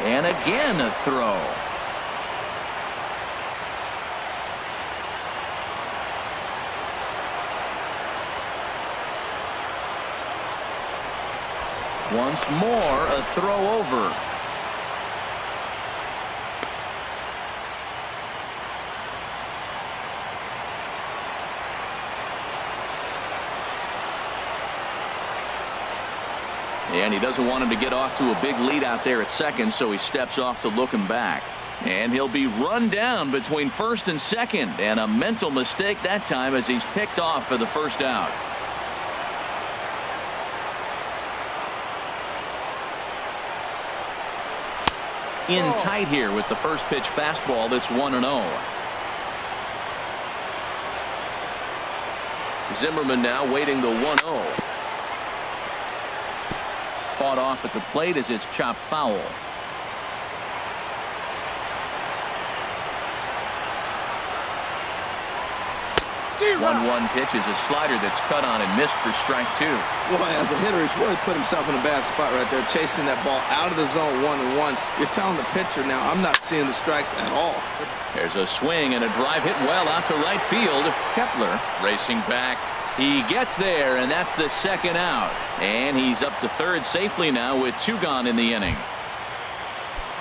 And again a throw. Once more a throw over. And he doesn't want him to get off to a big lead out there at second, so he steps off to look him back. And he'll be run down between first and second, and a mental mistake that time as he's picked off for the first out. In tight here with the first pitch fastball that's 1-0. Zimmerman now waiting the 1-0. Fought off at the plate as it's chopped foul. 1-1 pitch is a slider that's cut on and missed for strike 2. Boy, as a hitter, he's really put himself in a bad spot right there, chasing that ball out of the zone 1-1. You're telling the pitcher now, I'm not seeing the strikes at all. There's a swing and a drive hit well out to right field. Kepler racing back. He gets there, and that's the second out. And he's up to third safely now with 2 gone in the inning.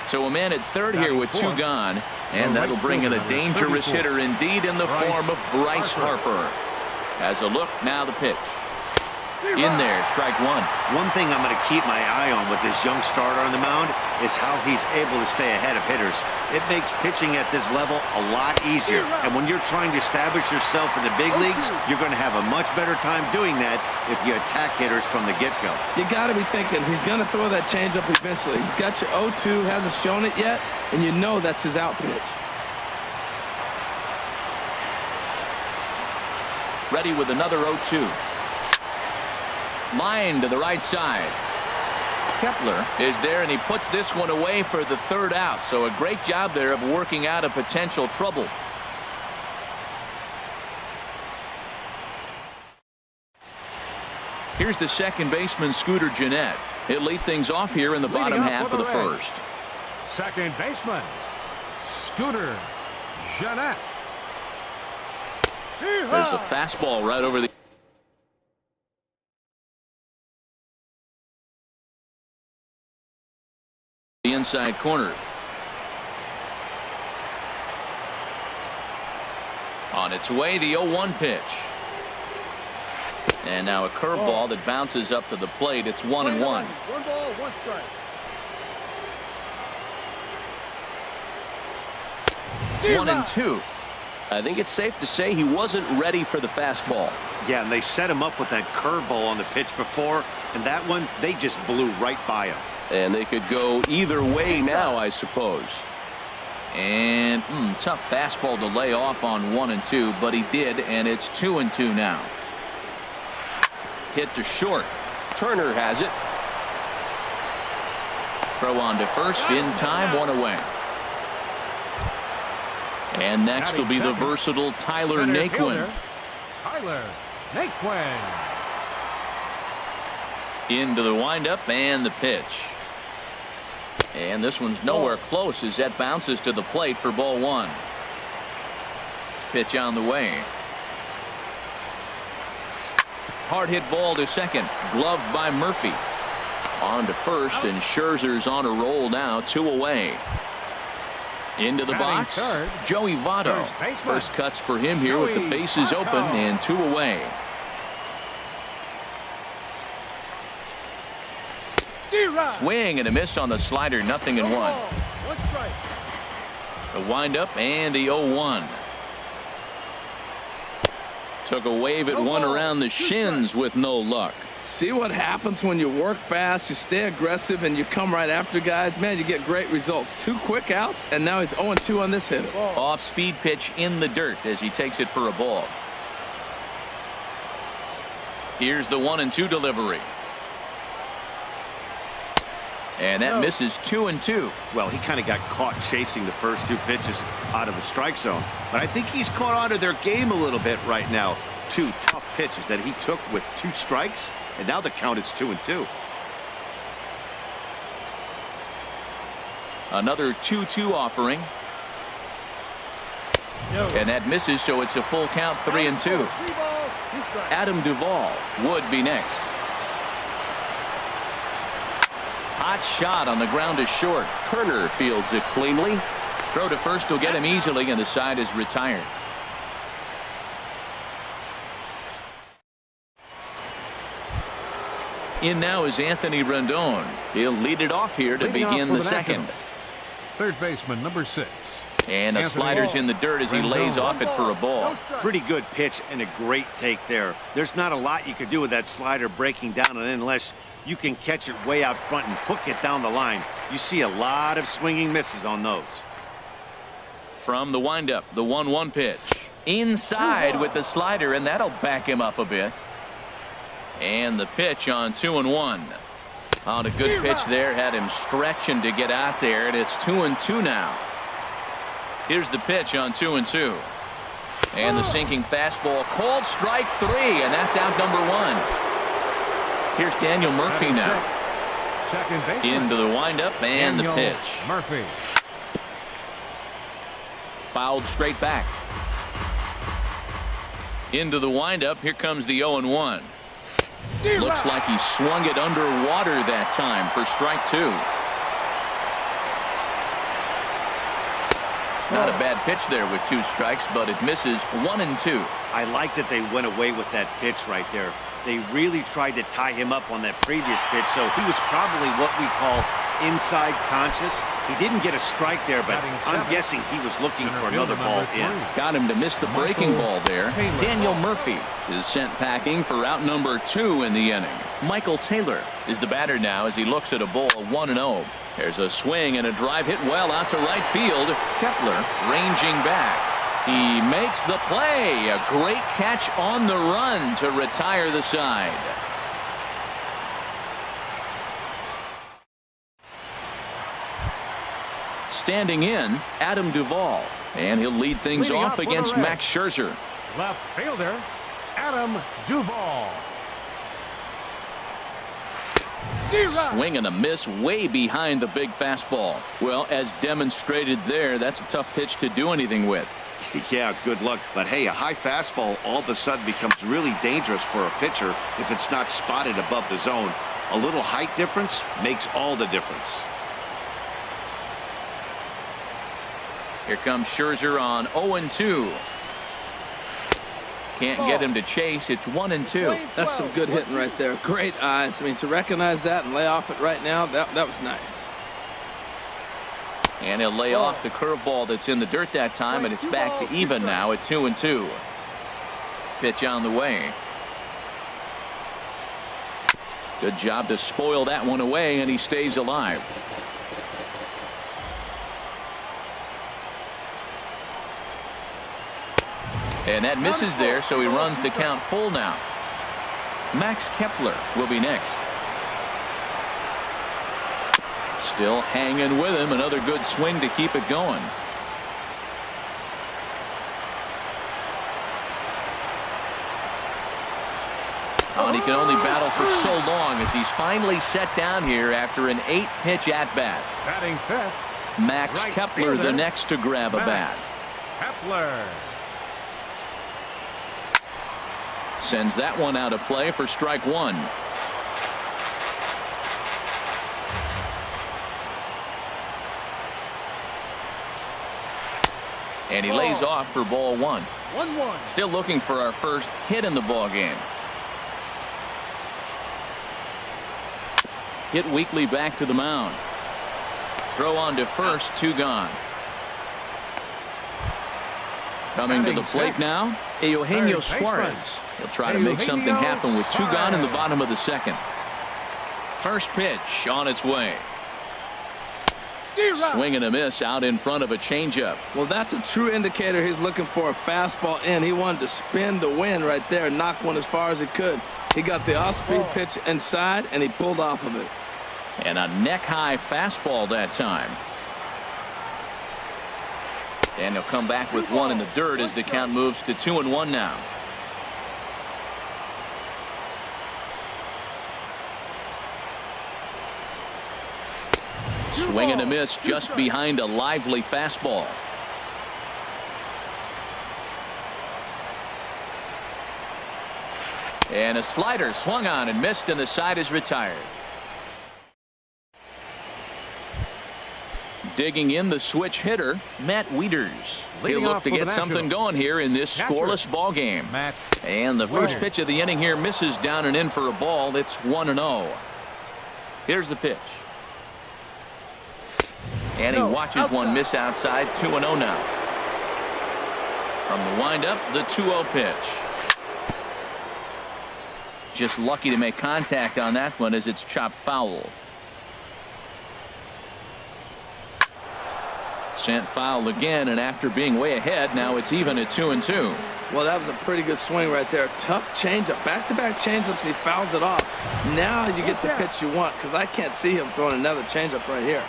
So a man at third here with 2 gone. And that'll bring in a dangerous hitter indeed in the form of Bryce Harper. As a look, now the pitch. In there, strike 1. One thing I'm going to keep my eye on with this young starter on the mound is how he's able to stay ahead of hitters. It makes pitching at this level a lot easier. And when you're trying to establish yourself in the big leagues, you're going to have a much better time doing that if you attack hitters from the get-go. You got to be thinking he's going to throw that changeup eventually. He's got your 0-2, hasn't shown it yet, and you know that's his out pitch. Ready with another 0-2. Line to the right side. Kepler is there, and he puts this one away for the third out. So a great job there of working out a potential trouble. Here's the second baseman, Scooter Gennett. He'll lead things off here in the bottom half of the first. Second baseman, Scooter Gennett. There's a fastball right over the inside corner. On its way, the 0-1 pitch. And now a curveball that bounces up to the plate. It's 1-1. 1 ball, 1 strike. 1-2. I think it's safe to say he wasn't ready for the fastball. Yeah, and they set him up with that curveball on the pitch before, and that one, they just blew right by him. And they could go either way now, I suppose. And tough fastball to lay off on 1-2, but he did, and it's 2-2 now. Hit to short. Turner has it. Throw on to first in time, 1 away. And next will be the versatile Tyler Naquin. Tyler Naquin. Into the windup and the pitch. And this one's nowhere close as that bounces to the plate for ball 1. Pitch on the way. Hard hit ball to second. Gloved by Murphy. On to first, and Scherzer's on a roll now, 2 away. Into the box, Joey Votto. First cuts for him here with the bases open and 2 away. Swing and a miss on the slider, 0-1. The windup and the 0-1. Took a wave at one around the shins with no luck. See what happens when you work fast, you stay aggressive, and you come right after guys. Man, you get great results. 2 quick outs, and now he's 0-2 on this hitter. Off speed pitch in the dirt as he takes it for a ball. Here's the 1-2 delivery. And that misses 2-2. Well, he kind of got caught chasing the first 2 pitches out of the strike zone. But I think he's caught on to their game a little bit right now. 2 tough pitches that he took with 2 strikes. And now the count is 2-2. Another 2-2 offering. And that misses, so it's a full count, 3-2. Adam Duvall would be next. Hot shot on the ground is short. Turner fields it cleanly. Throw to first will get him easily, and the side is retired. In now is Anthony Rendon. He'll lead it off here to begin the second. Third baseman, number 6. And the slider's in the dirt as he lays off it for a ball. Pretty good pitch and a great take there. There's not a lot you could do with that slider breaking down, and unless you can catch it way out front and hook it down the line, you see a lot of swinging misses on those. From the windup, the 1-1 pitch. Inside with the slider, and that'll back him up a bit. And the pitch on 2-1. On a good pitch there, had him stretching to get out there, and it's 2-2 now. Here's the pitch on 2-2. And the sinking fastball, called strike 3, and that's out number 1. Here's Daniel Murphy now. Second baseman. Into the windup and the pitch. Murphy. Fouled straight back. Into the windup. Here comes the 0-1. Looks like he swung it underwater that time for strike 2. Not a bad pitch there with 2 strikes, but it misses 1-2. I like that they went away with that pitch right there. They really tried to tie him up on that previous pitch, so he was probably what we call inside conscious. He didn't get a strike there, but I'm guessing he was looking for another ball in. Got him to miss the breaking ball there. Daniel Murphy is sent packing for out number 2 in the inning. Michael Taylor is the batter now as he looks at a ball of 1-0. There's a swing and a drive hit well out to right field. Kepler ranging back. He makes the play. A great catch on the run to retire the side. Standing in, Adam Duvall. And he'll lead things off against Max Scherzer. Left fielder, Adam Duvall. Swing and a miss way behind the big fastball. Well, as demonstrated there, that's a tough pitch to do anything with. Yeah, good luck. But hey, a high fastball all of a sudden becomes really dangerous for a pitcher if it's not spotted above the zone. A little height difference makes all the difference. Here comes Scherzer on 0-2. Can't get him to chase. It's 1-2. That's some good hitting right there. Great eyes. I mean, to recognize that and lay off it right now, that was nice. And he'll lay off the curveball that's in the dirt that time, and it's back to even now at 2-2. Pitch on the way. Good job to spoil that one away, and he stays alive. And that misses there, so he runs the count full now. Max Kepler will be next. Still hanging with him. Another good swing to keep it going. Oh, and he can only battle for so long as he's finally set down here after an 8-pitch at-bat. Batting fifth, Max Kepler the next to grab a bat. Kepler. Sends that one out of play for strike 1. And he lays off for ball 1. 1-1. Still looking for our first hit in the ball game. Hit weakly back to the mound. Throw on to first, 2 gone. Coming to the plate now, Eugenio Suarez. He'll try to make something happen with 2 gone in the bottom of the second. First pitch on its way. Swing and a miss out in front of a changeup. Well, that's a true indicator he's looking for a fastball in. He wanted to spin the wind right there and knock one as far as he could. He got the off-speed pitch inside, and he pulled off of it. And a neck-high fastball that time. And he'll come back with one in the dirt as the count moves to 2-1 now. Swing and a miss just behind a lively fastball. And a slider swung on and missed, and the side is retired. Digging in the switch hitter, Matt Wieters. He'll look to get something going here in this scoreless ball game. And the first pitch of the inning here misses down and in for a ball. It's 1-0. Here's the pitch. And he watches one miss outside. 2-0 now. From the windup, the 2-0 pitch. Just lucky to make contact on that one as it's chopped foul. Sent foul again, and after being way ahead, now it's even at 2-2. Well, that was a pretty good swing right there. Tough changeup. Back-to-back changeups, he fouls it off. Now you get the pitch you want, because I can't see him throwing another changeup right here.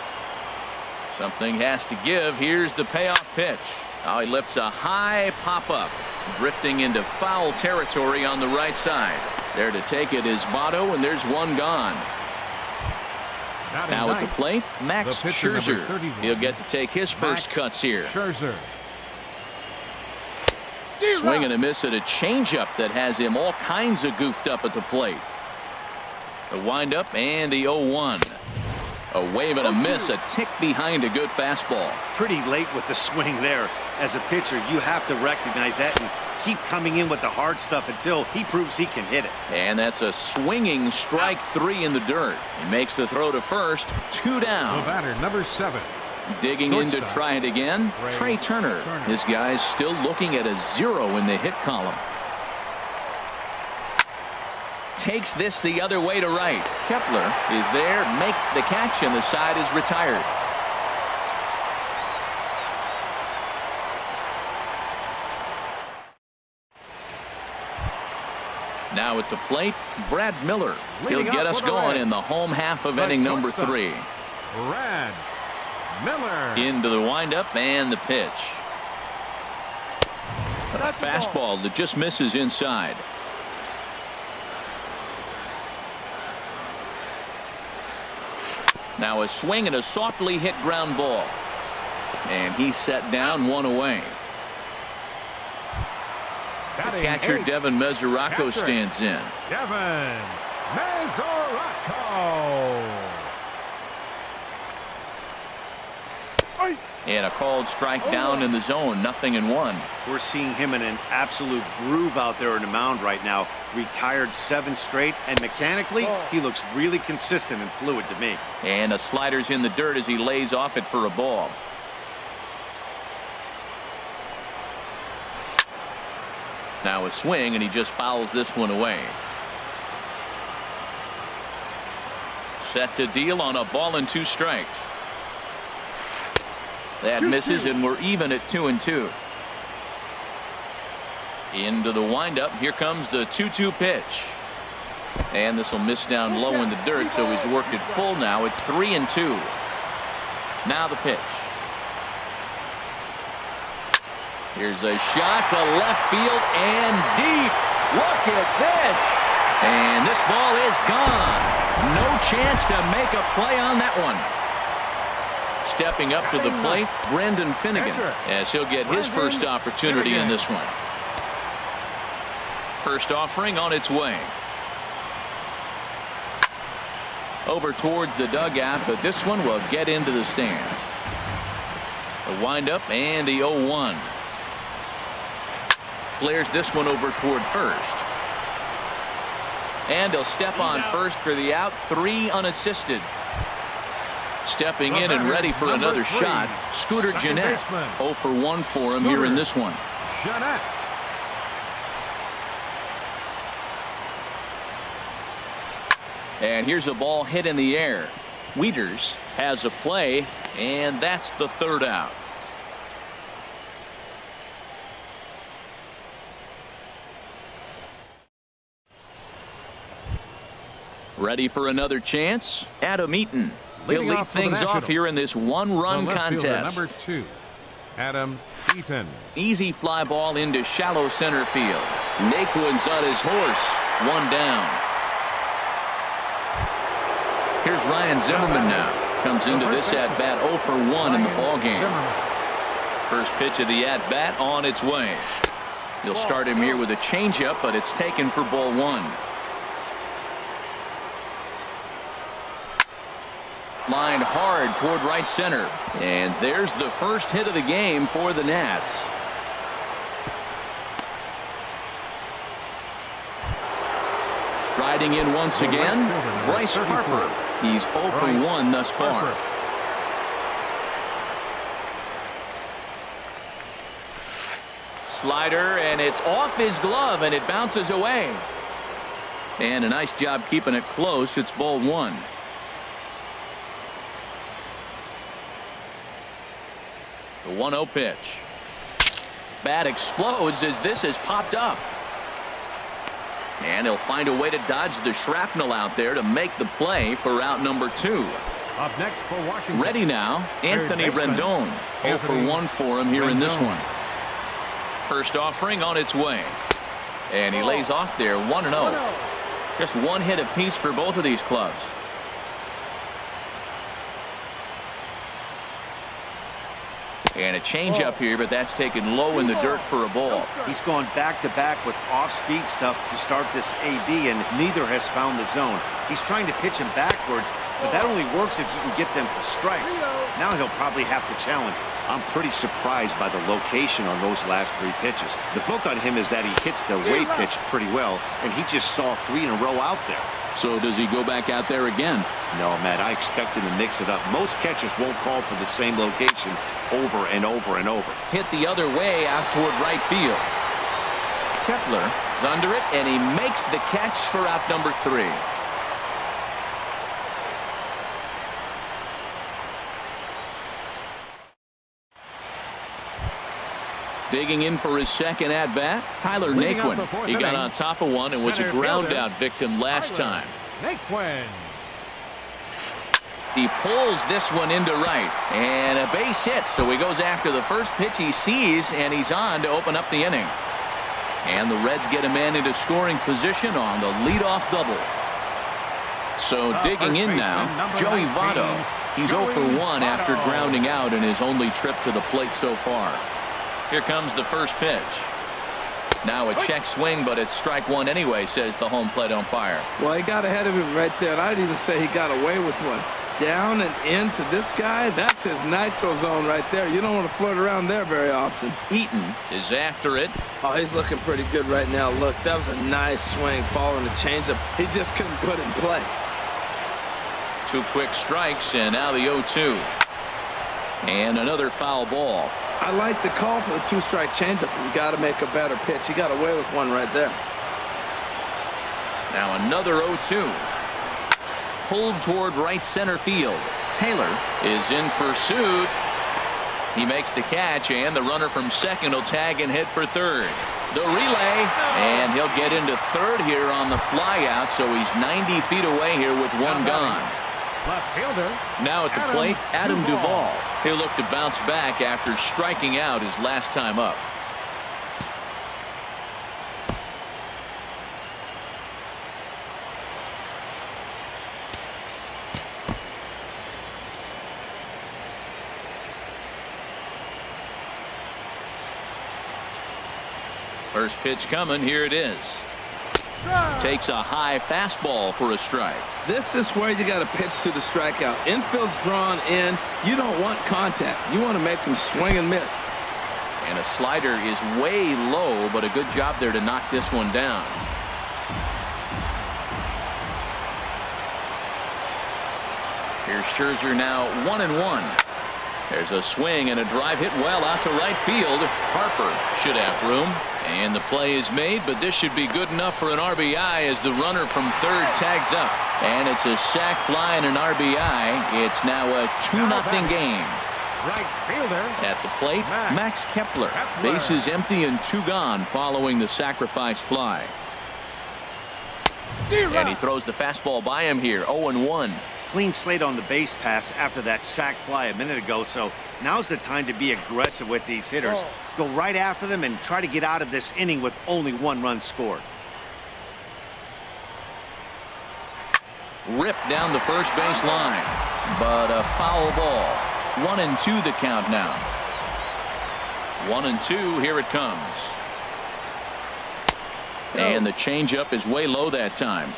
Something has to give. Here's the payoff pitch. Oh, he lifts a high pop-up, drifting into foul territory on the right side. There to take it is Votto, and there's one gone. Now at the plate, Max Scherzer. He'll get to take his first cuts here. Scherzer. Swing and a miss at a changeup that has him all kinds of goofed up at the plate. The windup and the 0-1. A wave and a miss, a tick behind a good fastball. Pretty late with the swing there. As a pitcher, you have to recognize that and keep coming in with the hard stuff until he proves he can hit it. And that's a swinging strike 3 in the dirt. He makes the throw to first. 2 down. The batter, number 7. Digging in to try it again, Trey Turner. This guy's still looking at a 0 in the hit column. Takes this the other way to right. Kepler is there, makes the catch, and the side is retired. Now at the plate, Brad Miller. He'll get us going in the home half of inning number 3. Brad Miller. Into the windup and the pitch. A fastball that just misses inside. Now a swing and a softly hit ground ball. And he's set down, 1 away. Catcher Devin Mesoraco stands in. Devin Mesoraco. And a called strike down in the zone. 0-1. We're seeing him in an absolute groove out there on the mound right now. Retired 7 straight, and mechanically, he looks really consistent and fluid to me. And a slider's in the dirt as he lays off it for a ball. Now a swing, and he just fouls this one away. Set to deal on a ball and 2 strikes. That misses, and we're even at 2-2. Into the windup. Here comes the 2-2 pitch. And this will miss down low in the dirt, so he's worked it full now at 3-2. Now the pitch. Here's a shot to left field and deep. Look at this. And this ball is gone. No chance to make a play on that one. Stepping up to the plate, Brendan Finnegan, as he'll get his first opportunity in this one. First offering on its way. Over towards the dugout, but this one will get into the stands. The windup and the 0-1. Flares this one over toward first. And he'll step on first for the out. 3 unassisted. Stepping in and ready for another shot, Scooter Gennett. 0 for 1 for him here in this one. Gennett. And here's a ball hit in the air. Wieters has a play, and that's the 3rd out. Ready for another chance? Adam Eaton. He'll lead things off here in this 1-run contest. Number 2, Adam Eaton. Easy fly ball into shallow center field. Naquin's on his horse. 1 down. Here's Ryan Zimmerman now. Comes into this at-bat 0 for 1 in the ballgame. First pitch of the at-bat on its way. He'll start him here with a changeup, but it's taken for ball 1. Lined hard toward right center. And there's the first hit of the game for the Nats. Striding in once again, Bryce Harper. He's 0 for 1 thus far. Slider, and it's off his glove, and it bounces away. And a nice job keeping it close. It's ball 1. The 1-0 pitch. Bat explodes as this is popped up. And he'll find a way to dodge the shrapnel out there to make the play for out number 2. Up next for Washington. Ready now, Anthony Rendon. 0 for 1 for him here in this one. First offering on its way. And he lays off there 1-0. Just one hit apiece for both of these clubs. And a changeup here, but that's taken low in the dirt for a ball. He's gone back-to-back with off-speed stuff to start this AB, and neither has found the zone. He's trying to pitch him backwards, but that only works if you can get them for strikes. Now he'll probably have to challenge. I'm pretty surprised by the location on those last 3 pitches. The book on him is that he hits the way pitch pretty well, and he just saw 3 in a row out there. So does he go back out there again? No, Matt, I expect him to mix it up. Most catchers won't call for the same location over and over and over. Hit the other way out toward right field. Kepler is under it, and he makes the catch for out number 3. Digging in for his second at-bat, Tyler Naquin. He got on top of one and was a ground-out victim last time. Naquin. He pulls this one into right, and a base hit, so he goes after the first pitch he sees, and he's on to open up the inning. And the Reds get a man into scoring position on the leadoff double. So digging in now, Joey Votto. He's 0 for 1 after grounding out in his only trip to the plate so far. Here comes the first pitch. Now a check swing, but it's strike 1 anyway, says the home plate umpire. Well, he got ahead of him right there, and I'd even say he got away with one. Down and into this guy, that's his nitro zone right there. You don't want to float around there very often. Eaton is after it. Oh, he's looking pretty good right now. Look, that was a nice swing following the changeup. He just couldn't put it in play. 2 quick strikes, and now the 0-2. And another foul ball. I like the call for the 2-strike changeup. You got to make a better pitch. He got away with one right there. Now another 0-2. Pulled toward right center field. Taylor is in pursuit. He makes the catch, and the runner from second will tag and hit for third. The relay, and he'll get into third here on the flyout, so he's 90 feet away here with one gone. Left fielder. Now at the plate, Adam Duvall. He'll look to bounce back after striking out his last time up. First pitch coming. Here it is. Takes a high fastball for a strike. This is where you got to pitch to the strikeout. Infield's drawn in. You don't want contact. You want to make them swing and miss. And a slider is way low, but a good job there to knock this one down. Here's Scherzer now 1-1. There's a swing and a drive hit well out to right field. Harper should have room. And the play is made, but this should be good enough for an RBI as the runner from third tags up. And it's a sac fly and an RBI. It's now a 2-0 game. Right fielder. At the plate, Max Kepler. Bases empty and 2 gone following the sacrifice fly. And he throws the fastball by him here, 0-1. Clean slate on the base pass after that sac fly a minute ago, so now's the time to be aggressive with these hitters. Go right after them and try to get out of this inning with only 1 run scored. ripped down the first base line, but a foul ball. 1-2 the count now. 1-2. Here it comes. And the changeup is way low that time.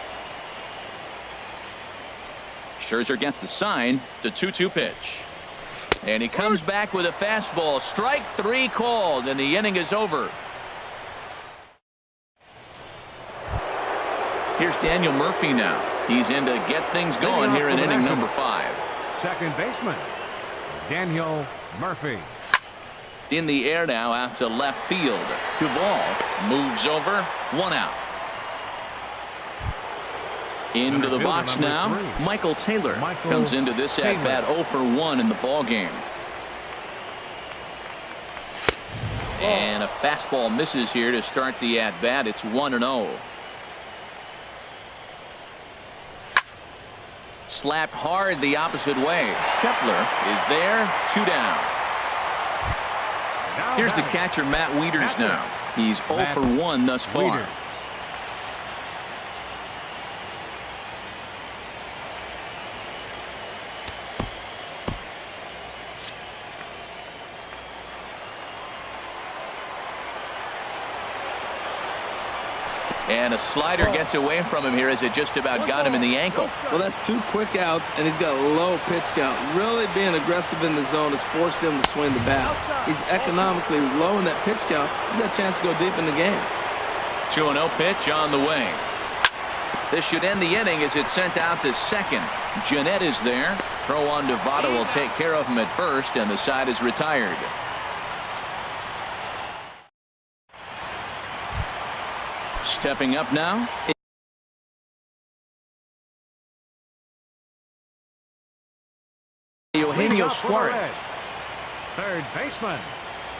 Scherzer gets the sign. The 2-2 pitch. And he comes back with a fastball. Strike 3 called, and the inning is over. Here's Daniel Murphy now. He's in to get things going here in inning number 5. Second baseman, Daniel Murphy. In the air now out to left field. Duvall moves over. 1 out. Into the box now. Michael Taylor comes into this at bat 0 for 1 in the ball game. And a fastball misses here to start the at bat. It's 1-0. Slapped hard the opposite way. Kepler is there. 2 down. Here's the catcher, Matt Wieters now. He's 0 for 1 thus far. And a slider gets away from him here as it just about got him in the ankle. Well, that's 2 quick outs, and he's got a low pitch count. Really being aggressive in the zone has forced him to swing the bat. He's economically low in that pitch count. He's got a chance to go deep in the game. 2-0 pitch on the way. This should end the inning as it's sent out to second. Jeanette is there. Throw on to Votto will take care of him at first, and the side is retired. Stepping up now. Eugenio Suarez. Third baseman,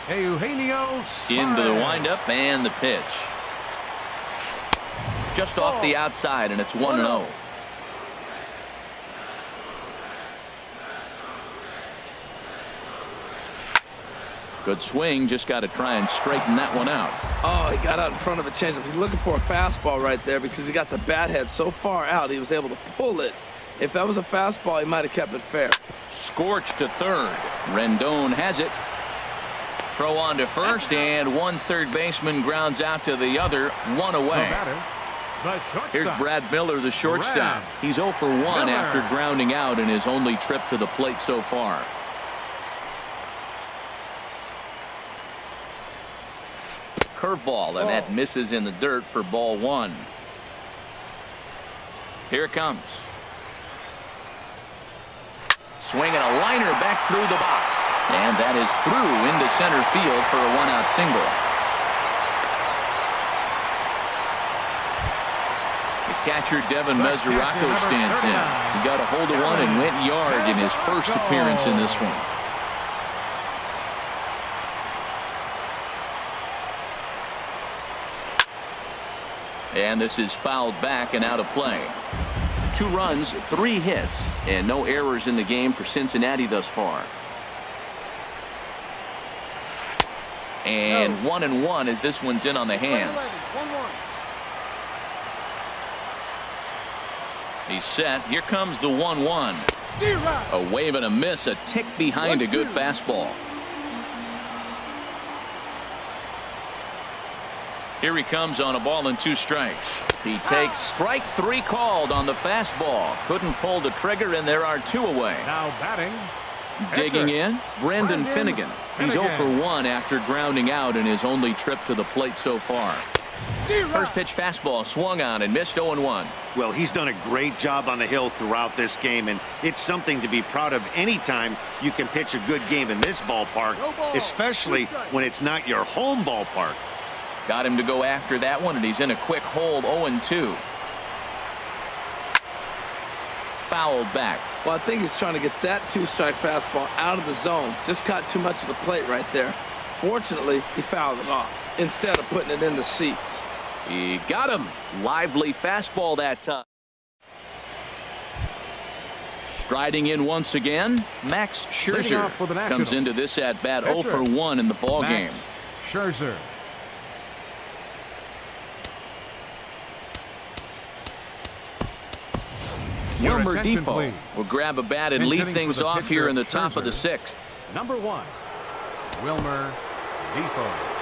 Eugenio Suarez. Into the windup and the pitch. Just off the outside, and it's 1-0. Good swing. Just got to try and straighten that one out. Oh, he got out in front of a changeup. He's looking for a fastball right there because he got the bat head so far out he was able to pull it. If that was a fastball, he might have kept it fair. Scorched to third. Rendon has it. Throw on to first, and one third baseman grounds out to the other. 1 away. Here's Brad Miller, the shortstop. He's 0 for 1 after grounding out in his only trip to the plate so far. Curveball, and that misses in the dirt for ball 1. Here it comes. Swinging a liner back through the box, and that is through into center field for a 1-out single. The catcher Devin Mesoraco stands in. He got a hold of one and went yard in his first appearance in this one. And this is fouled back and out of play. 2 runs, 3 hits, and no errors in the game for Cincinnati thus far. And 1-1 as this one's in on the hands. He's set. Here comes the 1-1. A wave and a miss, a tick behind a good fastball. Here he comes on a ball and 2 strikes. He takes strike 3 called on the fastball. Couldn't pull the trigger, and there are 2 away. Now batting. Digging in, Brendan Finnegan. He's 0 for 1 after grounding out in his only trip to the plate so far. First pitch fastball swung on and missed 0-1. Well, he's done a great job on the hill throughout this game, and it's something to be proud of anytime you can pitch a good game in this ballpark, especially when it's not your home ballpark. Got him to go after that one, and he's in a quick hold. 0-2. Fouled back. Well, I think he's trying to get that 2-strike fastball out of the zone. Just caught too much of the plate right there. Fortunately, he fouled it off instead of putting it in the seats. He got him. Lively fastball that time. Striding in once again, Max Scherzer comes into this at bat 0 for 1 in the ball game. Scherzer. Your Wilmer attention, Defoe please. will grab a bat and Bench lead hitting for things the off pitcher, here in the top of the Scherzer. 6th. Number 1, Wilmer Defoe.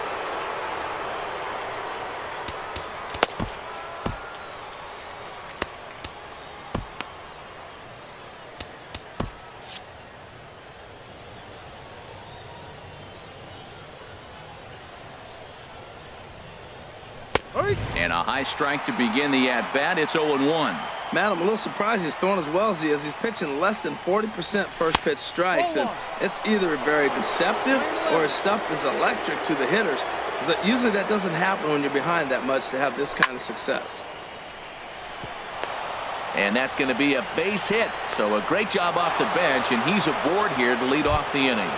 And a high strike to begin the at-bat. It's 0-1. Man, I'm a little surprised he's throwing as well as he is. He's pitching less than 40% first pitch strikes, and it's either very deceptive or his stuff is electric to the hitters. Usually that doesn't happen when you're behind that much to have this kind of success. And that's going to be a base hit. So a great job off the bench, and he's aboard here to lead off the inning.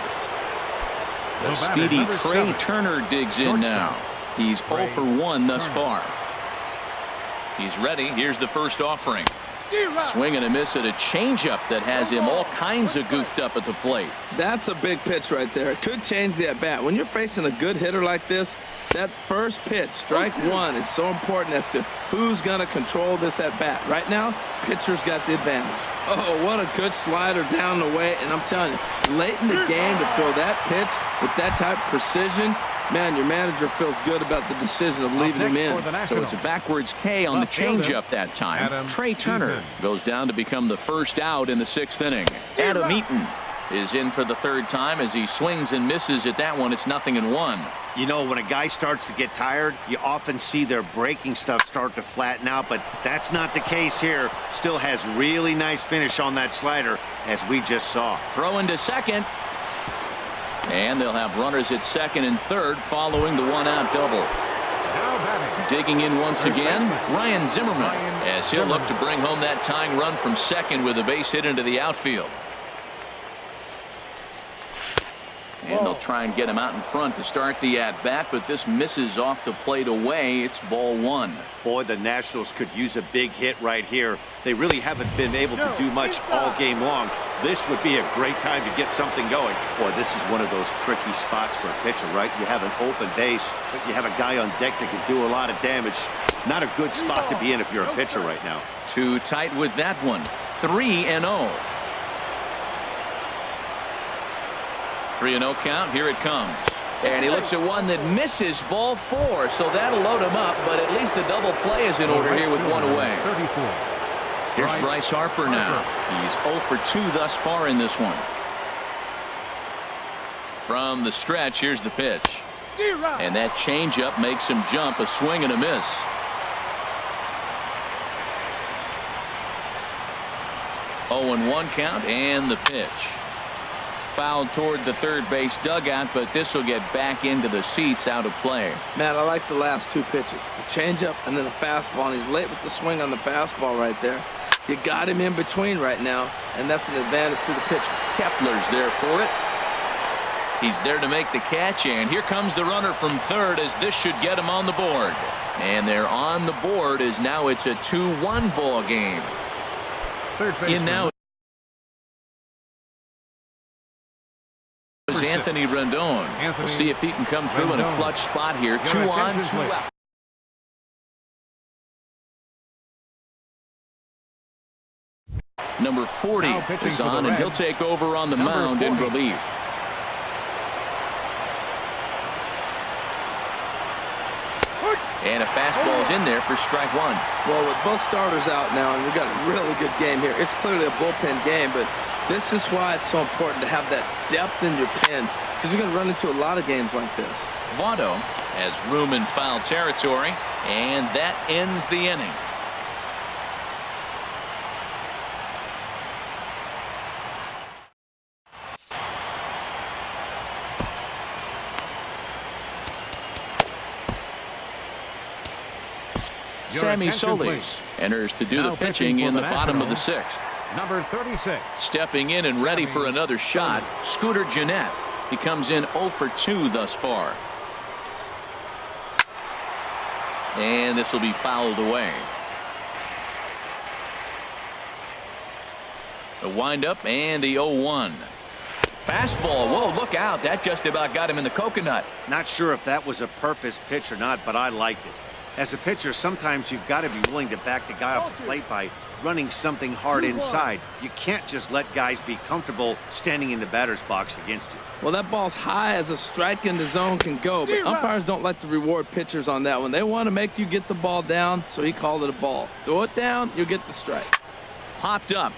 The speedy Trey Turner digs in now. He's 0 for 1 thus far. He's ready. Here's the first offering. Swing and a miss at a changeup that has him all kinds of goofed up at the plate. That's a big pitch right there. It could change the at-bat. When you're facing a good hitter like this, that first pitch, strike one, is so important as to who's going to control this at-bat. Right now, pitcher's got the advantage. Oh, what a good slider down the way. And I'm telling you, late in the game to throw that pitch with that type of precision, man, your manager feels good about the decision of leaving him in. So it's a backwards K on the changeup that time. Trey Turner goes down to become the first out in the 6th inning. Adam Eaton is in for the 3rd time as he swings and misses at that one. It's 0-1. You know, when a guy starts to get tired, you often see their breaking stuff start to flatten out, but that's not the case here. Still has really nice finish on that slider, as we just saw. Throwing to second. And they'll have runners at 2nd and 3rd following the 1-out double. Digging in once again, Ryan Zimmerman, as he'll look to bring home that tying run from 2nd with a base hit into the outfield. And they'll try and get him out in front to start the at-bat, but this misses off the plate away. It's ball 1. Boy, the Nationals could use a big hit right here. They really haven't been able to do much all game long. This would be a great time to get something going. Boy, this is one of those tricky spots for a pitcher, right? You have an open base, but you have a guy on deck that can do a lot of damage. Not a good spot to be in if you're a pitcher right now. Too tight with that one. 3-0. 3-0 count. Here it comes. And he looks at one that misses, ball 4. So that'll load him up, but at least the double play is in order here with 1 away. Here's Bryce Harper now. He's 0 for 2 thus far in this one. From the stretch, here's the pitch. And that changeup makes him jump. A swing and a miss. 0-1 count and the pitch. Fouled toward the third base dugout, but this will get back into the seats, out of play. Man, I like the last 2 pitches. A changeup and then a fastball, and he's late with the swing on the fastball right there. You got him in between right now, and that's an advantage to the pitcher. Kepler's there for it. He's there to make the catch, and here comes the runner from 3rd as this should get him on the board. And they're on the board as now it's a 2-1 ball game. In now is Anthony Rendon. We'll see if he can come through in a clutch spot here. 2 on, 2 out. Number 40 is on, and he'll take over on the mound in relief. And a fastball is in there for strike 1. Well, with both starters out now, and we've got a really good game here. It's clearly a bullpen game, but this is why it's so important to have that depth in your pen, because you're going to run into a lot of games like this. Votto has room in foul territory, and that ends the inning. Sammy Solis enters to do the pitching in the bottom of the 6th. Number 36. Stepping in and ready for another shot, Scooter Gennett. He comes in 0 for 2 thus far. And this will be fouled away. The windup and the 0-1. Fastball. Whoa, look out. That just about got him in the coconut. Not sure if that was a purpose pitch or not, but I liked it. As a pitcher, sometimes you've got to be willing to back the guy off the plate by running something hard inside. You can't just let guys be comfortable standing in the batter's box against you. Well, that ball's high as a strike in the zone can go, but umpires don't like to reward pitchers on that one. They want to make you get the ball down, so he called it a ball. Throw it down, you'll get the strike. Popped up.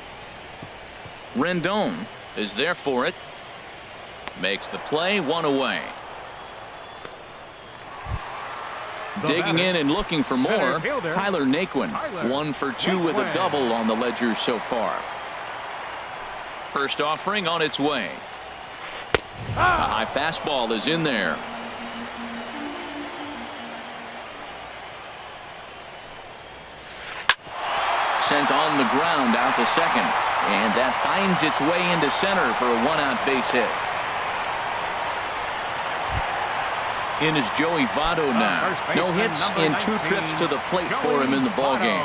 Rendon is there for it. Makes the play, 1 away. Digging in and looking for more, Tyler Naquin. 1 for 2 with a double on the ledger so far. First offering on its way. A high fastball is in there. Sent on the ground out to second. And that finds its way into center for a 1-out base hit. In is Joey Votto now. No hits in 2 trips to the plate for him in the ballgame.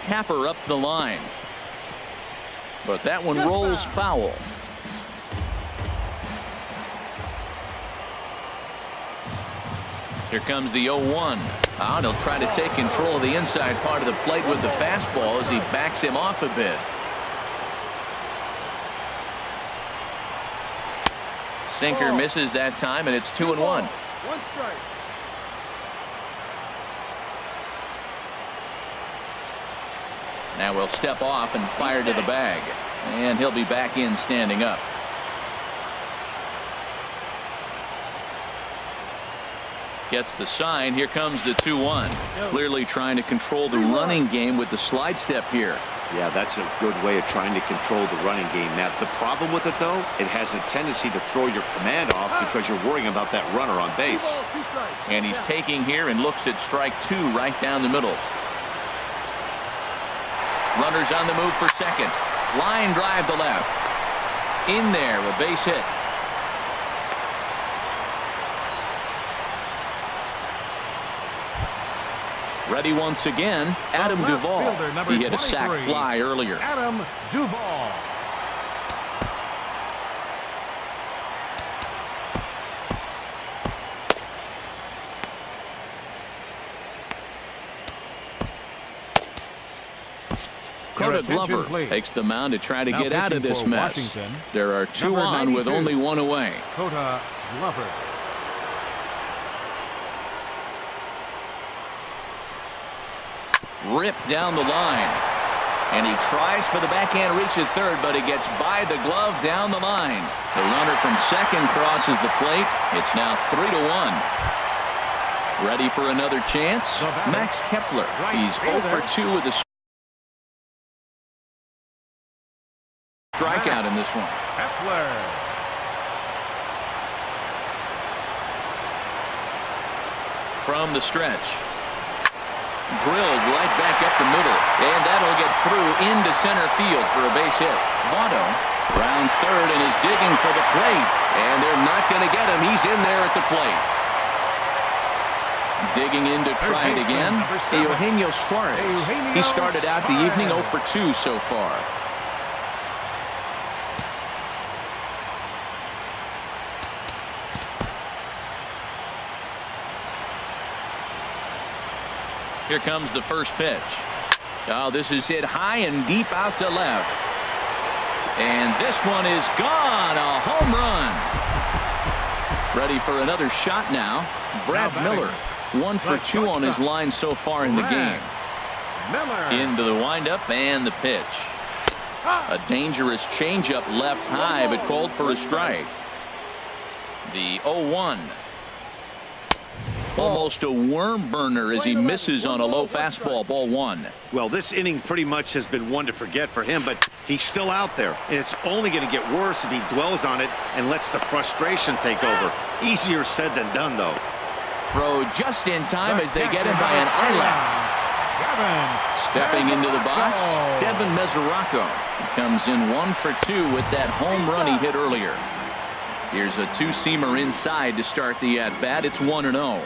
Tapper up the line. But that one rolls foul. Here comes the 0-1. And he'll try to take control of the inside part of the plate with the fastball as he backs him off a bit. Sinker misses that time, and it's 2-1. 1 strike. Now we'll step off and fire to the bag. And he'll be back in standing up. Gets the sign. Here comes the 2-1. Clearly trying to control the running game with the slide step here. Yeah, that's a good way of trying to control the running game. Now, the problem with it, though, it has a tendency to throw your command off because you're worrying about that runner on base. And he's taking here and looks at strike 2 right down the middle. Runners on the move for second. Line drive to left. In there, a base hit. Ready once again, Adam Duvall. He hit a sac fly earlier. Adam Duvall. Dakota Glover takes the mound to try to get out of this mess. Washington, There are 2 on with only 1 away. Dakota Glover. Ripped down the line. And he tries for the backhand reach at third, but he gets by the glove down the line. The runner from second crosses the plate. It's now 3-1. Ready for another chance? Max Kepler. He's 0 for 2 with a strikeout in this one. Kepler. From the stretch. Drilled right back up the middle. And that'll get through into center field for a base hit. Votto rounds third and is digging for the plate. And they're not going to get him. He's in there at the plate. Digging in to try it again. Eugenio Suarez. He started out the evening 0 for 2 so far. Here comes the first pitch. Oh, this is hit high and deep out to left. And this one is gone. A home run. Ready for another shot now. Brad Miller. 1 for 2 on his line so far in the game. Into the windup and the pitch. A dangerous changeup left high, but called for a strike. The 0-1. Almost a worm burner as he misses on a low fastball. Ball 1. Well, this inning pretty much has been one to forget for him, but he's still out there. And it's only going to get worse if he dwells on it and lets the frustration take over. Easier said than done, though. Throw just in time as they get him by an eye. Stepping into the box, Devin Mesoraco. He comes in 1 for 2 with that home run he hit earlier. Here's a 2-seamer inside to start the at-bat. It's 1-0.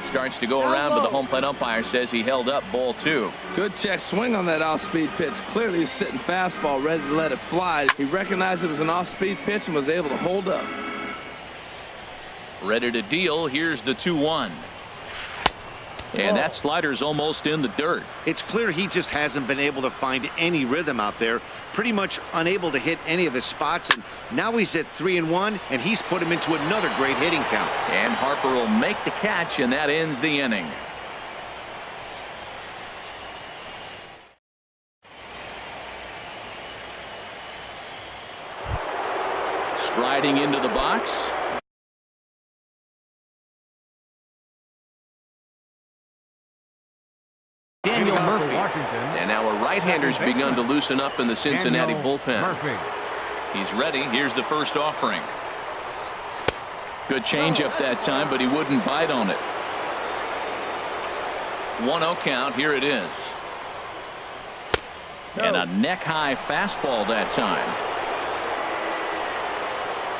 Starts to go around, but the home plate umpire says he held up ball 2. Good check swing on that off-speed pitch. Clearly he's sitting fastball, ready to let it fly. He recognized it was an off-speed pitch and was able to hold up. Ready to deal. Here's the 2-1. And that slider's almost in the dirt. It's clear he just hasn't been able to find any rhythm out there. Pretty much unable to hit any of his spots. And now he's at 3-1, and he's put him into another great hitting count. And Harper will make the catch, and that ends the inning. Striding into the box. Daniel Murphy. And now a right-hander's begun to loosen up in the Cincinnati bullpen. He's ready. Here's the first offering. Good changeup that time, but he wouldn't bite on it. 1-0 count. Here it is. And a neck-high fastball that time.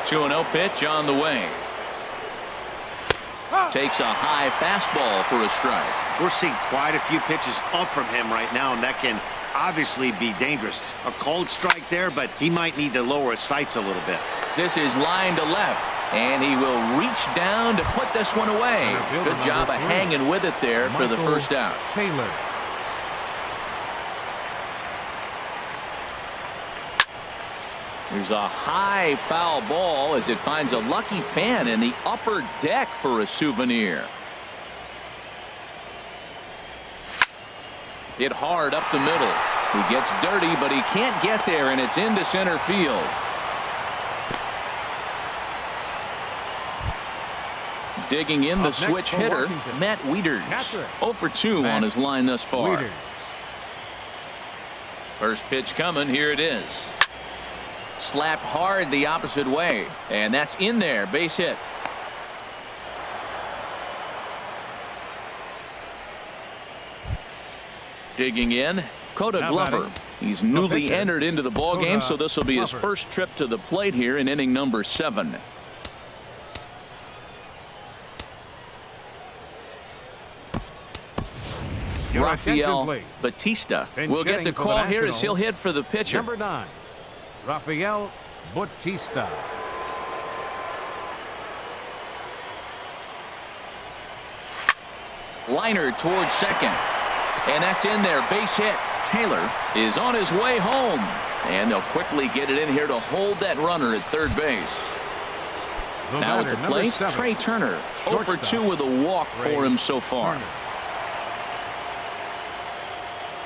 2-0 pitch on the way. Takes a high fastball for a strike. We're seeing quite a few pitches up from him right now, and that can obviously be dangerous. A cold strike there, but he might need to lower his sights a little bit. This is line to left, and he will reach down to put this one away. Good job of hanging with it there for the first out. Taylor. There's a high foul ball as it finds a lucky fan in the upper deck for a souvenir. Hit hard up the middle. He gets dirty, but he can't get there, and it's into center field. Digging in the switch hitter, Matt Wieters. 0 for 2 on his line thus far. First pitch coming. Here it is. Slapped hard the opposite way, and that's in there. Base hit. Digging in, Coda Glover. He's newly entered into the ball game, so this will be his first trip to the plate here in inning number 7. Rafael Batista will get the call here as he'll hit for the pitcher. Number 9, Rafael Batista. Liner towards second. And that's in there. Base hit. Taylor is on his way home. And they'll quickly get it in here to hold that runner at third base. Now at the plate, Trey Turner. 0 for 2 with a walk for him so far.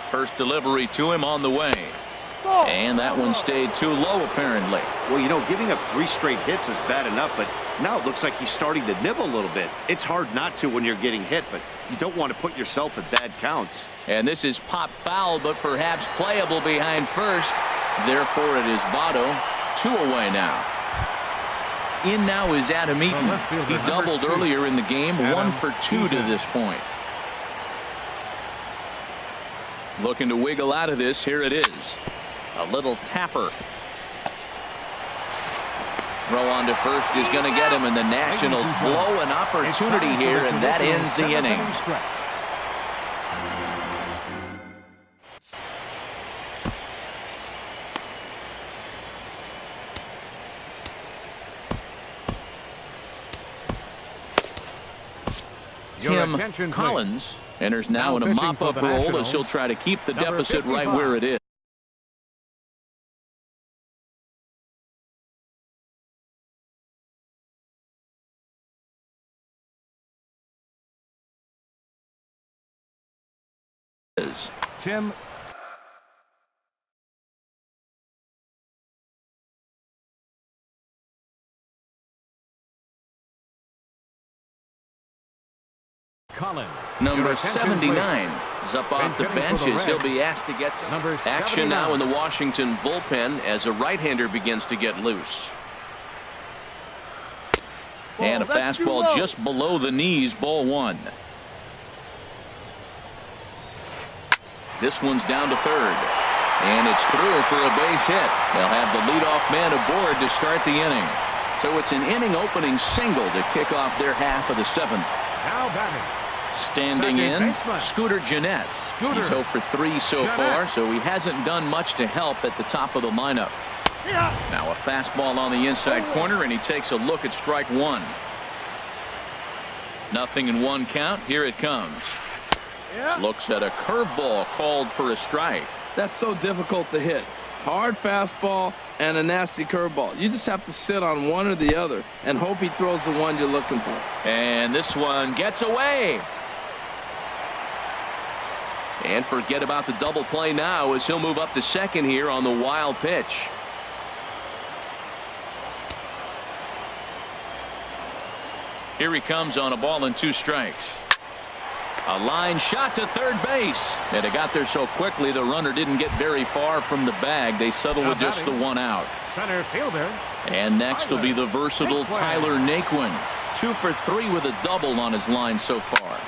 First delivery to him on the way. And that one stayed too low, apparently. Well, you know, giving up 3 straight hits is bad enough, but now it looks like he's starting to nibble a little bit. It's hard not to when you're getting hit, but you don't want to put yourself at bad counts. And this is pop foul, but perhaps playable behind first. Therefore, it is Votto. 2 away now. In now is Adam Eaton. He doubled earlier in the game. 1 for 2 to this point. Looking to wiggle out of this. Here it is. A little tapper. Throw on to first is going to get him, and the Nationals blow an opportunity here, and that ends the inning. Tim Collins enters now in a mop-up role as he'll try to keep the deficit right where it is. Tim Collins. Number 79 is up off the bench as he'll be asked to get some action now in the Washington bullpen as a right-hander begins to get loose. And a fastball just below the knees, ball 1. This one's down to third. And it's through for a base hit. They'll have the leadoff man aboard to start the inning. So it's an inning opening single to kick off their half of the 7th. Now batting. Standing in, Scooter Gennett. He's 0 for 3 so far, so he hasn't done much to help at the top of the lineup. Now a fastball on the inside corner, and he takes a look at strike 1. Nothing in one count. Here it comes. Looks at a curveball called for a strike. That's so difficult to hit. Hard fastball and a nasty curveball. You just have to sit on one or the other and hope he throws the one you're looking for. And this one gets away. And forget about the double play now as he'll move up to second here on the wild pitch. Here he comes on a ball and 2 strikes. A line shot to third base. And it got there so quickly the runner didn't get very far from the bag. They settled with just the 1 out. Center fielder. And next will be the versatile Tyler Naquin. 2 for 3 with a double on his line so far.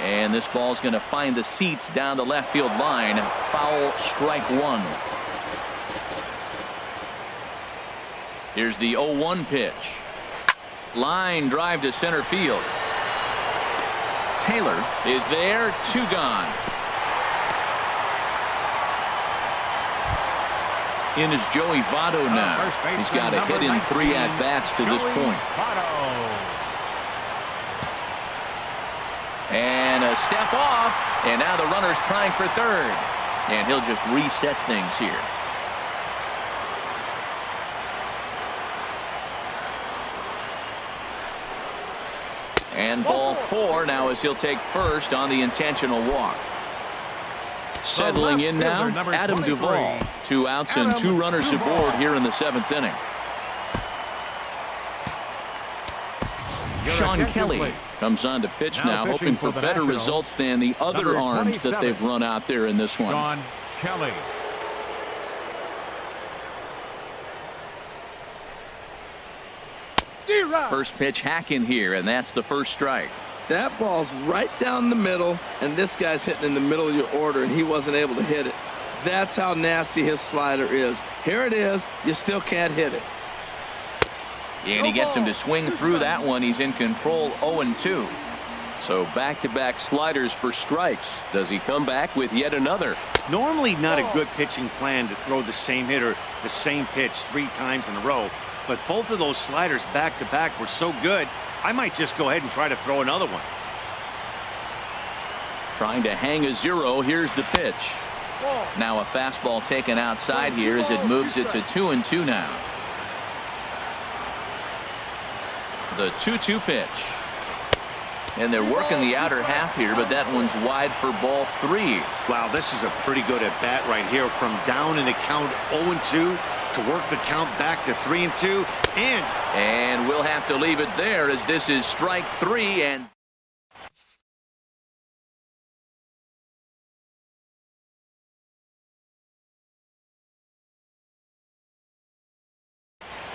And this ball's going to find the seats down the left field line. Foul, strike 1. Here's the 0-1 pitch. Line drive to center field. Taylor is there. 2 gone. In is Joey Votto now. He's got a hit in 3 at-bats to this point. And a step off. And now the runner's trying for third. And he'll just reset things here. And ball 4 now as he'll take first on the intentional walk. Settling in now, Adam Duvall. 2 outs and 2 runners aboard here in the 7th inning. Sean Kelly comes on to pitch now, hoping for better results than the other arms that they've run out there in this one. Sean Kelly. First pitch hack in here, and that's the first strike. That ball's right down the middle, and this guy's hitting in the middle of your order, and he wasn't able to hit it. That's how nasty his slider is. Here it is. You still can't hit it. And he gets him to swing through that one. He's in control, 0-2. So back-to-back sliders for strikes. Does he come back with yet another? Normally not a good pitching plan to throw the same hitter the same pitch 3 times in a row. But both of those sliders back-to-back were so good, I might just go ahead and try to throw another one. Trying to hang a 0. Here's the pitch. Now a fastball taken outside here as it moves it to 2-2 now. The 2-2 pitch. And they're working the outer half here, but that one's wide for ball 3. Wow, this is a pretty good at-bat right here from down in the count 0-2 to work the count back to 3-2. And we'll have to leave it there as this is strike 3. And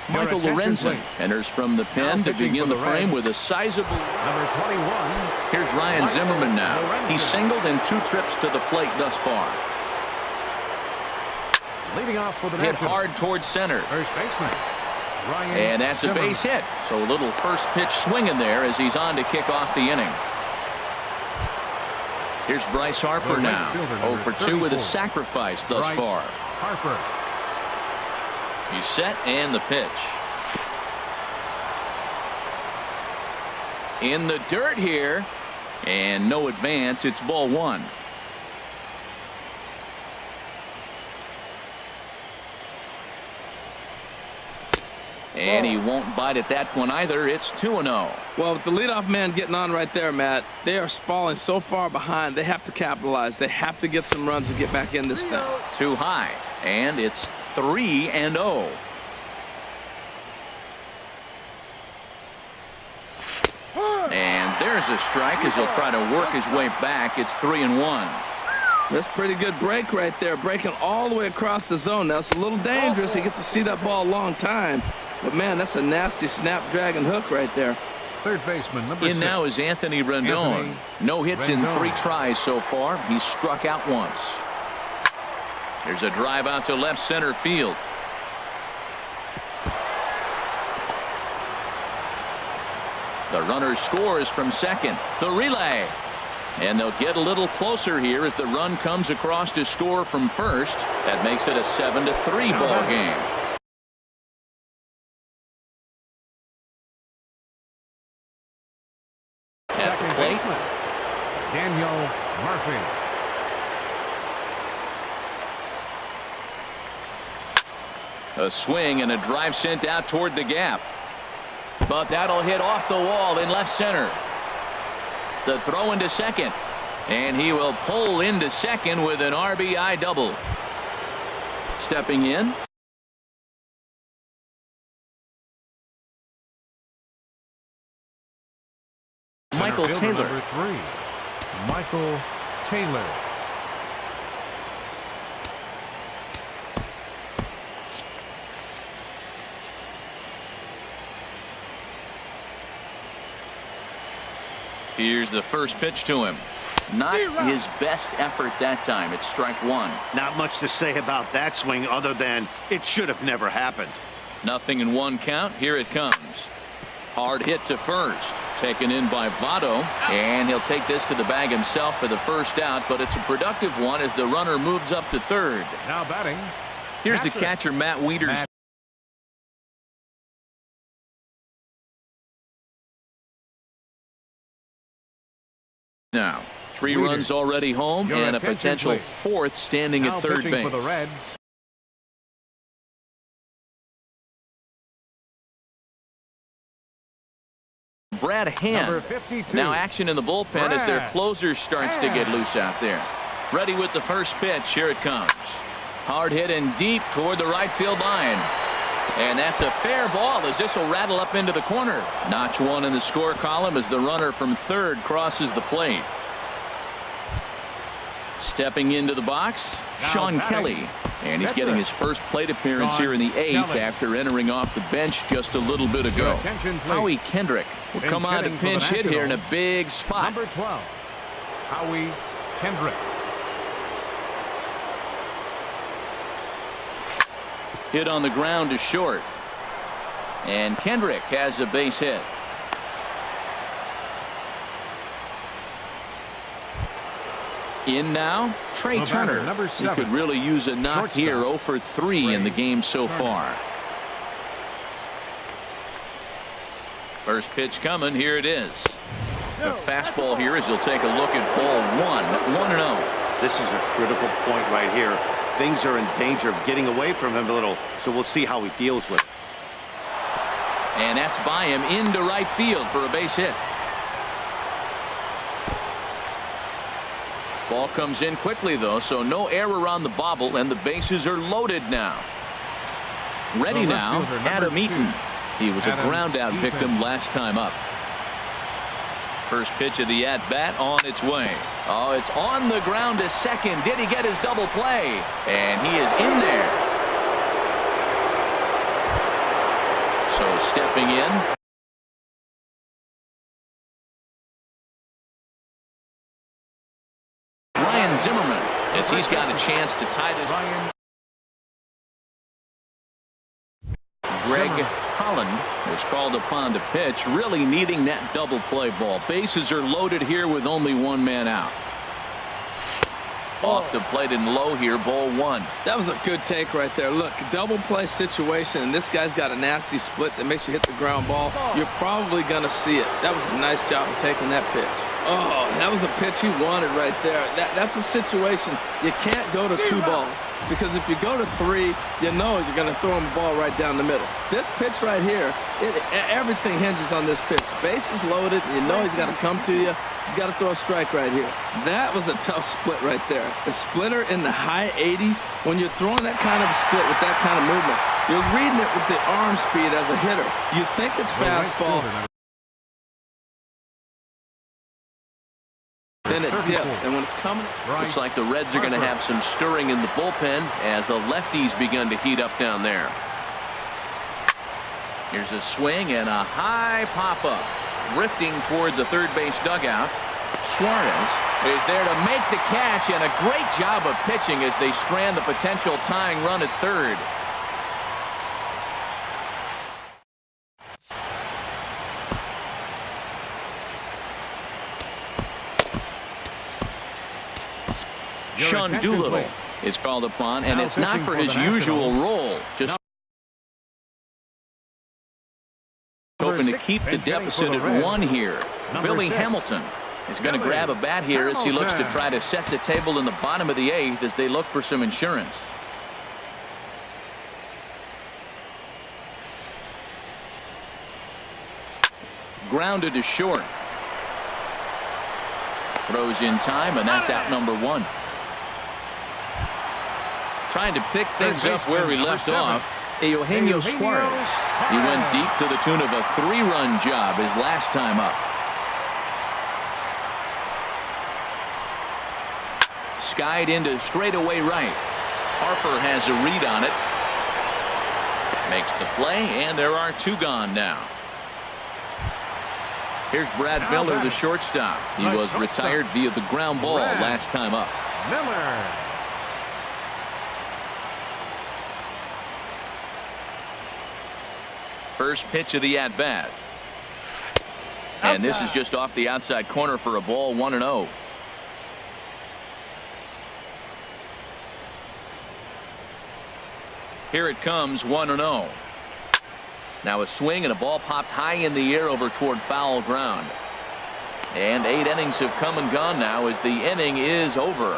Michael Lorenzen enters from the pen to begin the frame with a sizable. Number 21. Here's Ryan Zimmerman now. He's singled in 2 trips to the plate thus far. Leading off for the Hit Nationals. hard towards center. First baseman. Ryan And that's a Zimmerman. base hit. So a little first pitch swing in there as he's on to kick off the inning. Here's Bryce Harper The right now. fielder, 0 number for 2 with a 34. sacrifice thus Bryce far. Harper. He's set and the pitch. In the dirt here. And no advance. It's ball 1. And he won't bite at that one either. It's 2-0. Well, with the leadoff man getting on right there, Matt, they are falling so far behind. They have to capitalize. They have to get some runs and get back in this thing. Too high. And it's 3-0. And there's a strike as he'll try to work his way back. It's 3-1. That's pretty good break right there, breaking all the way across the zone. Now, it's a little dangerous. He gets to see that ball a long time. But, man, that's a nasty snapdragon hook right there. Third baseman. Number 6. In now is Anthony Rendon. Anthony No hits in Rendon. 3 tries so far. He's struck out once. There's a drive out to left center field. The runner scores from second. The relay. And they'll get a little closer here as the run comes across to score from first. That makes it a 7-3 ball game. Daniel Murphy. A swing and a drive sent out toward the gap. But that'll hit off the wall in left center. The throw into second. And he will pull into second with an RBI double. Stepping in. Michael Taylor. Number 3, Michael Taylor. Here's the first pitch to him. Not his best effort that time. It's strike one. Not much to say about that swing other than it should have never happened. Nothing in one count. Here it comes. Hard hit to first. Taken in by Votto. And he'll take this to the bag himself for the first out. But it's a productive one as the runner moves up to third. Now batting. Here's the catcher, Matt Wieters. Now, 3 runs already home and a potential fourth standing at third base. For the Reds. Brad Hand. Now action in the bullpen as their closer starts to get loose out there. Ready with the first pitch. Here it comes. Hard hit and deep toward the right field line. And that's a fair ball as this will rattle up into the corner. Notch one in the score column as the runner from third crosses the plate. Stepping into the box, Sean Kelly. And he's getting his first plate appearance here in the 8th after entering off the bench just a little bit ago. Howie Kendrick will come on to pinch hit here in a big spot. Number 12, Howie Kendrick. Hit on the ground to short. And Kendrick has a base hit. In now, Trey Turner. Number 7. He could really use a knock here. 0 for 3 in the game so far. First pitch coming. Here it is. A fastball here as he'll take a look at ball 1-0. This is a critical point right here. Things are in danger of getting away from him a little, so we'll see how he deals with it. And that's by him into right field for a base hit. Ball comes in quickly, though, so no error on the bobble, and the bases are loaded now. Ready now, Adam Eaton. He was a ground-out victim last time up. First pitch of the at-bat on its way. Oh, it's on the ground to second. Did he get his double play? And he is in there. So stepping in. Ryan Zimmerman, as he's got a chance to tie this. Greg Holland was called upon to pitch, really needing that double play ball. Bases are loaded here with only one man out. Off the plate and low here, ball 1. That was a good take right there. Look, double play situation, and this guy's got a nasty split that makes you hit the ground ball. You're probably going to see it. That was a nice job of taking that pitch. Oh, that was a pitch he wanted right there. That's a situation you can't go to 2 balls, because if you go to 3, you know you're going to throw him a ball right down the middle. This pitch right here, everything hinges on this pitch. Bases loaded, you know he's got to come to you. He's got to throw a strike right here. That was a tough split right there. The splitter in the high 80s, when you're throwing that kind of split with that kind of movement, you're reading it with the arm speed as a hitter. You think it's fastball. Then it dips, and when it's coming, looks like the Reds are going to have some stirring in the bullpen as the lefties begun to heat up down there. Here's a swing and a high pop-up. Drifting toward the third base dugout. Suarez is there to make the catch, and a great job of pitching as they strand the potential tying run at third. Sean Doolittle is called upon, and it's not for his usual role. Just hoping to keep the deficit at 1 here. Billy Hamilton He's going to grab a bat here as he looks to try to set the table in the bottom of the 8th as they look for some insurance. Grounded to short. Throws in time, and that's out number 1. Trying to pick things up where he left off. Eugenio Suarez. He went deep to the tune of a 3-run job his last time up. Skied into straightaway right. Harper has a read on it. Makes the play, and there are 2 gone now. Here's Brad Miller, the shortstop. He was retired via the ground ball last time up. Miller. First pitch of the at-bat. And this is just off the outside corner for a ball, 1-0. Here it comes, 1-0. Now a swing and a ball popped high in the air over toward foul ground. And 8 innings have come and gone now as the inning is over.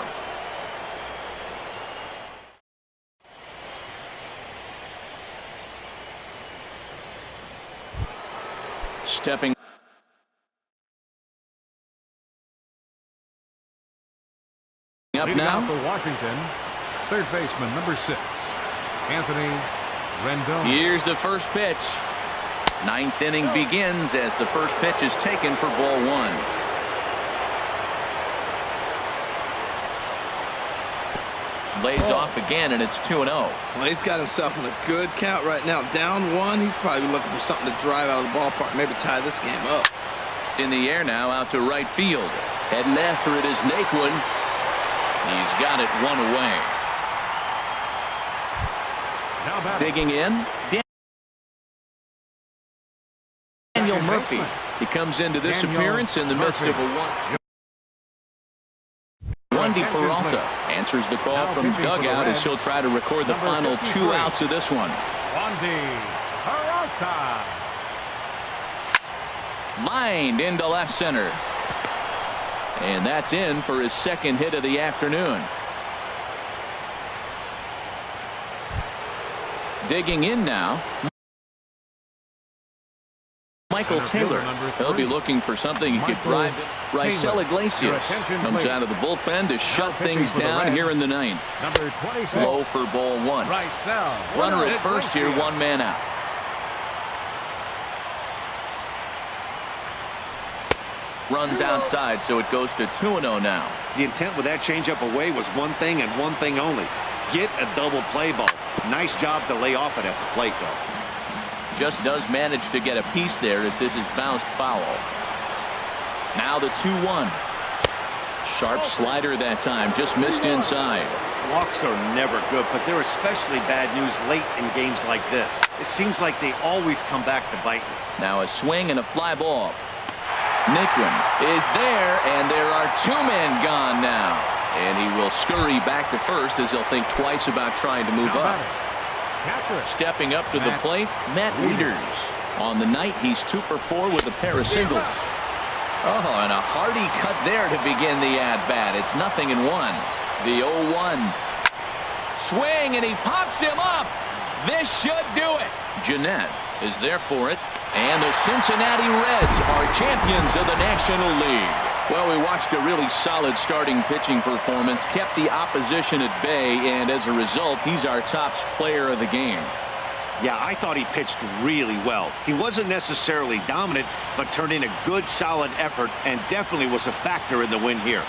Stepping up now for Washington, third baseman number 6, Anthony Rendon. Here's the first pitch. 9th inning begins as the first pitch is taken for ball 1. Lays off again, and it's 2-0. Well, he's got himself in a good count right now. Down 1, he's probably looking for something to drive out of the ballpark, maybe tie this game up. In the air now, out to right field. Heading after it is Naquin. He's got it 1 away. Now batting. Digging in, Daniel Murphy. He comes into this appearance in the midst of a Wandy Peralta answers the call from dugout as he'll try to record the final 2 outs of this one. Wandy Peralta. Lined into left center. And that's in for his 2nd hit of the afternoon. Digging in now, Michael Taylor. He'll be looking for something he could drive. Rysel Iglesias comes out of the bullpen to shut things down here in the 9th. Number 26. Low for ball 1. Rysel. Runner at first here, 1 man out. Runs outside, so it goes to 2-0 now. The intent with that changeup away was one thing and one thing only. Get a double play ball. Nice job to lay off it at the plate, though. Just does manage to get a piece there as this is bounced foul. Now the 2-1. Sharp slider that time, just missed inside. Walks are never good, but they're especially bad news late in games like this. It seems like they always come back to bite you. Now a swing and a fly ball. Naquin is there, and there are 2 men gone now. And he will scurry back to first as he'll think twice about trying to move up. Stepping up to the plate, Matt Wieters. On the night, he's 2 for 4 with a pair of singles. Oh, and a hearty cut there to begin the at-bat. It's 0-1. The 0-1. Swing, and he pops him up. This should do it. Jeanette is there for it. And the Cincinnati Reds are champions of the National League. Well, we watched a really solid starting pitching performance, kept the opposition at bay, and as a result, he's our top player of the game. Yeah, I thought he pitched really well. He wasn't necessarily dominant, but turned in a good, solid effort and definitely was a factor in the win here.